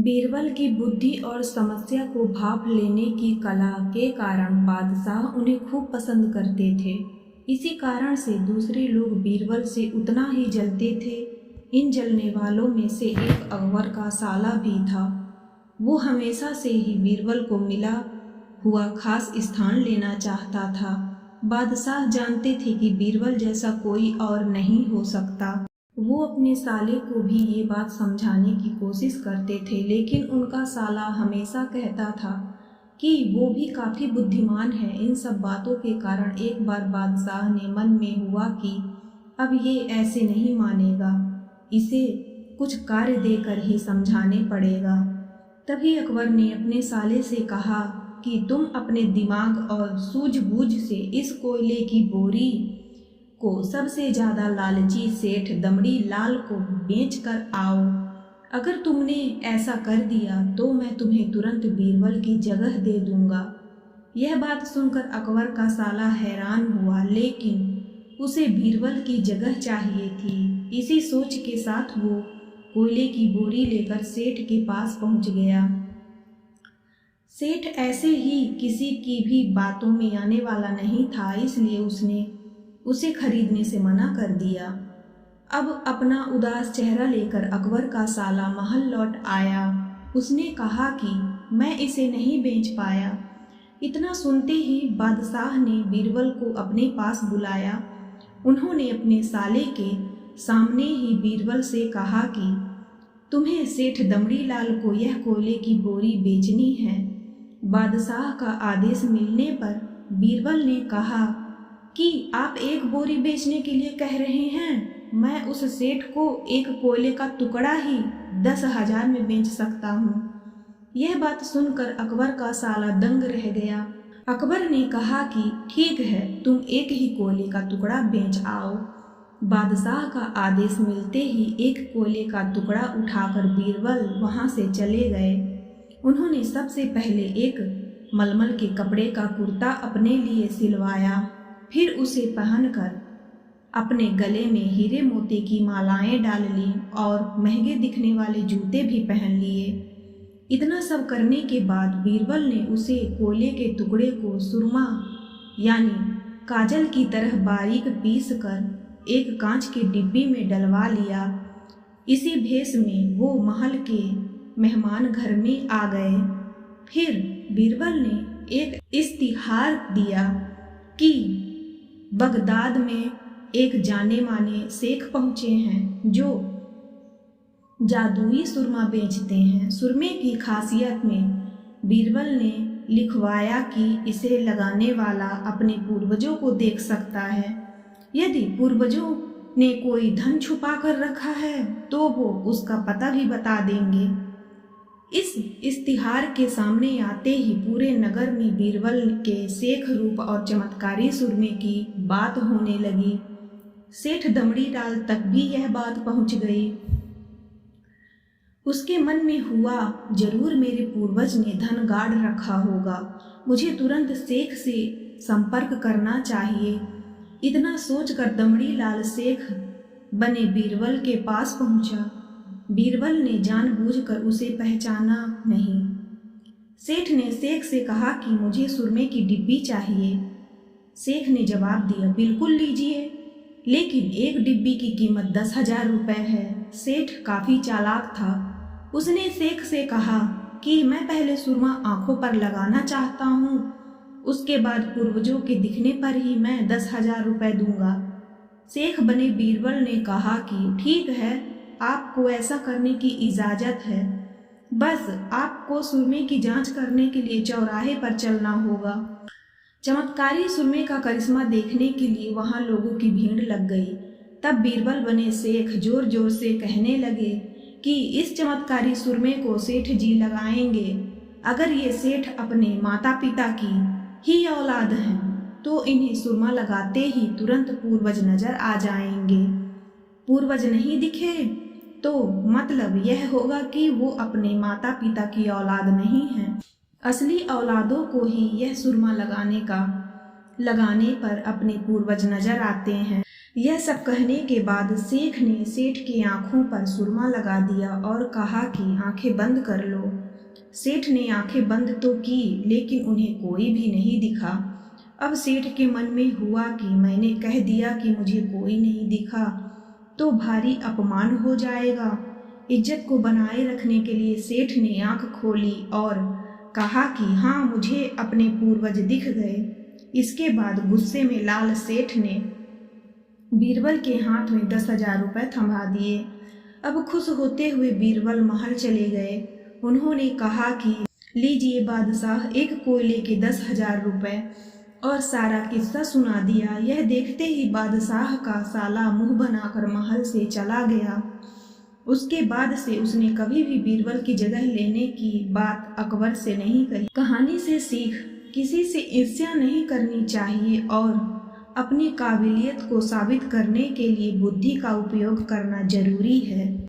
बीरबल की बुद्धि और समस्या को भांप लेने की कला के कारण बादशाह उन्हें खूब पसंद करते थे। इसी कारण से दूसरे लोग बीरबल से उतना ही जलते थे। इन जलने वालों में से एक अकबर का साला भी था। वो हमेशा से ही बीरबल को मिला हुआ खास स्थान लेना चाहता था। बादशाह जानते थे कि बीरबल जैसा कोई और नहीं हो सकता। वो अपने साले को भी ये बात समझाने की कोशिश करते थे, लेकिन उनका साला हमेशा कहता था कि वो भी काफ़ी बुद्धिमान है। इन सब बातों के कारण एक बार बादशाह ने मन में हुआ कि अब ये ऐसे नहीं मानेगा, इसे कुछ कार्य देकर ही समझाने पड़ेगा। तभी अकबर ने अपने साले से कहा कि तुम अपने दिमाग और सूझबूझ से इस कोयले की बोरी को सबसे ज़्यादा लालची सेठ दमड़ी लाल को बेच कर आओ। अगर तुमने ऐसा कर दिया तो मैं तुम्हें तुरंत बीरबल की जगह दे दूंगा। यह बात सुनकर अकबर का साला हैरान हुआ, लेकिन उसे बीरबल की जगह चाहिए थी। इसी सोच के साथ वो कोयले की बोरी लेकर सेठ के पास पहुंच गया। सेठ ऐसे ही किसी की भी बातों में आने वाला नहीं था, इसलिए उसने उसे खरीदने से मना कर दिया। अब अपना उदास चेहरा लेकर अकबर का साला महल लौट आया। उसने कहा कि मैं इसे नहीं बेच पाया। इतना सुनते ही बादशाह ने बीरबल को अपने पास बुलाया। उन्होंने अपने साले के सामने ही बीरबल से कहा कि तुम्हें सेठ दमड़ी लाल को यह कोयले की बोरी बेचनी है। बादशाह का आदेश मिलने पर बीरबल ने कहा कि आप एक बोरी बेचने के लिए कह रहे हैं? मैं उस सेठ को एक कोयले का टुकड़ा ही 10,000 में बेच सकता हूँ। यह बात सुनकर अकबर का साला दंग रह गया। अकबर ने कहा कि ठीक है, तुम एक ही कोयले का टुकड़ा बेच आओ। बादशाह का आदेश मिलते ही एक कोयले का टुकड़ा उठाकर बीरबल वहां से चले गए। उन्होंने सबसे पहले एक मलमल के कपड़े का कुर्ता अपने लिए सिलवाया, फिर उसे पहनकर अपने गले में हीरे मोती की मालाएं डाल ली और महंगे दिखने वाले जूते भी पहन लिए। इतना सब करने के बाद बीरबल ने उसे कोयले के टुकड़े को सुरमा यानी काजल की तरह बारीक पीस कर एक कांच के डिब्बी में डलवा लिया। इसी भेष में वो महल के मेहमान घर में आ गए। फिर बीरबल ने एक इश्तिहार दिया कि बगदाद में एक जाने माने शेख पहुँचे हैं जो जादुई सुरमा बेचते हैं। सुरमे की खासियत में बीरबल ने लिखवाया कि इसे लगाने वाला अपने पूर्वजों को देख सकता है। यदि पूर्वजों ने कोई धन छुपा कर रखा है तो वो उसका पता भी बता देंगे। इस इश्तिहार के सामने आते ही पूरे नगर में बीरबल के शेख रूप और चमत्कारी सुरमे की बात होने लगी। सेठ दमड़ी लाल तक भी यह बात पहुंच गई। उसके मन में हुआ, जरूर मेरे पूर्वज ने धन गाड़ रखा होगा, मुझे तुरंत शेख से संपर्क करना चाहिए। इतना सोचकर दमड़ी लाल शेख बने बीरबल के पास पहुंचा। बीरबल ने जानबूझकर उसे पहचाना नहीं। सेठ ने शेख से कहा कि मुझे सुरमे की डिब्बी चाहिए। शेख ने जवाब दिया, बिल्कुल लीजिए, लेकिन एक डिब्बी की कीमत 10,000 रुपये है। सेठ काफ़ी चालाक था। उसने शेख से कहा कि मैं पहले सुरमा आंखों पर लगाना चाहता हूँ, उसके बाद पूर्वजों के दिखने पर ही मैं 10,000 रुपये दूंगा। शेख बने बीरबल ने कहा कि ठीक है, आपको ऐसा करने की इजाज़त है, बस आपको सुरमे की जांच करने के लिए चौराहे पर चलना होगा। चमत्कारी सुरमे का करिश्मा देखने के लिए वहां लोगों की भीड़ लग गई। तब बीरबल बने शेख जोर जोर से कहने लगे कि इस चमत्कारी सुरमे को सेठ जी लगाएंगे। अगर ये सेठ अपने माता पिता की ही औलाद हैं तो इन्हें सुरमा लगाते ही तुरंत पूर्वज नजर आ जाएंगे। पूर्वज नहीं दिखे तो मतलब यह होगा कि वो अपने माता पिता की औलाद नहीं है। असली औलादों को ही यह सुरमा लगाने पर अपने पूर्वज नजर आते हैं। यह सब कहने के बाद शेख ने सेठ की आंखों पर सुरमा लगा दिया और कहा कि आंखें बंद कर लो। सेठ ने आंखें बंद तो की, लेकिन उन्हें कोई भी नहीं दिखा। अब सेठ के मन में हुआ कि मैंने कह दिया कि मुझे कोई नहीं दिखा तो भारी अपमान हो जाएगा। इज्जत को बनाए रखने के लिए सेठ ने आंख खोली और कहा कि हाँ, मुझे अपने पूर्वज दिख गए। इसके बाद गुस्से में लाल सेठ ने बीरबल के हाथ में 10,000 रुपये थमा दिए। अब खुश होते हुए बीरबल महल चले गए। उन्होंने कहा कि लीजिए बादशाह, एक कोयले के 10,000 रुपये, और सारा किस्सा सुना दिया। यह देखते ही बादशाह का साला मुंह बनाकर महल से चला गया। उसके बाद से उसने कभी भी बीरबल की जगह लेने की बात अकबर से नहीं कही। कहानी से सीख, किसी से ईर्ष्या नहीं करनी चाहिए और अपनी काबिलियत को साबित करने के लिए बुद्धि का उपयोग करना जरूरी है।